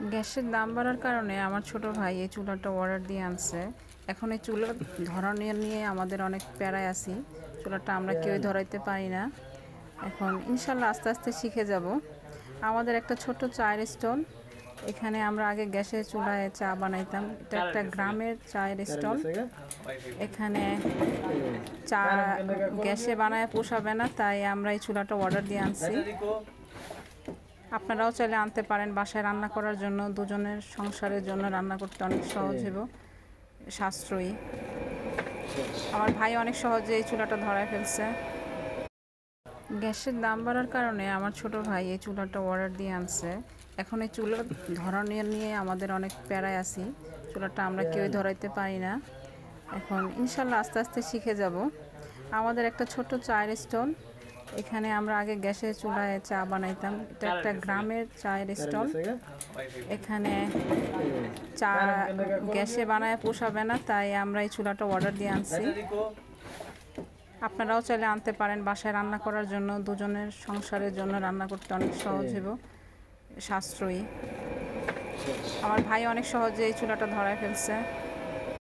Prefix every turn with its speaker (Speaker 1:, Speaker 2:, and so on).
Speaker 1: গ্যাসের দাম বাড়ার কারণে আমার ছোট ভাই এই চুলাটা অর্ডার দিয়ে আনছে। এখন এই চুলার ধরনের নিয়ে আমাদের অনেক প্যারায় আছি। চুলাটা আমরা কেউই ধরাইতে পারি না। এখন ইনশাল্লাহ আস্তে আস্তে শিখে যাব। আমাদের একটা ছোট চায়ের স্টল, এখানে আমরা আগে গ্যাসের চুলায় চা বানাইতাম। এটা একটা গ্রামের চায়ের স্টল। এখানে চা গ্যাসে বানায় পোষাবে না, তাই আমরা এই চুলাটা অর্ডার দিয়ে আনছি। আপনারাও চাইলে আনতে পারেন বাসায় রান্না করার জন্য। দুজনের সংসারের জন্য রান্না করতে অনেক সহজ হবে, সাশ্রয়ী। আমার ভাই অনেক সহজে এই চুলাটা ধরায় ফেলছে। গ্যাসের দাম বাড়ার কারণে আমার ছোট ভাই এই চুলাটা অর্ডার দিয়ে আনছে। এখন এই চুলার ধরনের নিয়ে আমাদের অনেক প্যারায় আছি। চুলাটা আমরা কেউই ধরাইতে পারি না। এখন ইনশাল্লাহ আস্তে আস্তে শিখে যাব। আমাদের একটা ছোট চায়ের স্টল, এখানে আমরা আগে গ্যাসের চুলায় চা বানাইতাম। এটা একটা গ্রামের চায়ের স্টল। এখানে চা গ্যাসে বানায় পোষাবে না, তাই আমরা এই চুলাটা অর্ডার দিয়ে আনছি। আপনারাও চাইলে আনতে পারেন বাসায় রান্না করার জন্য। দুজনের সংসারের জন্য রান্না করতে অনেক সহজ হবে, সাশ্রয়ী। আমার ভাই অনেক সহজে এই চুলাটা ধরায় ফেলছে।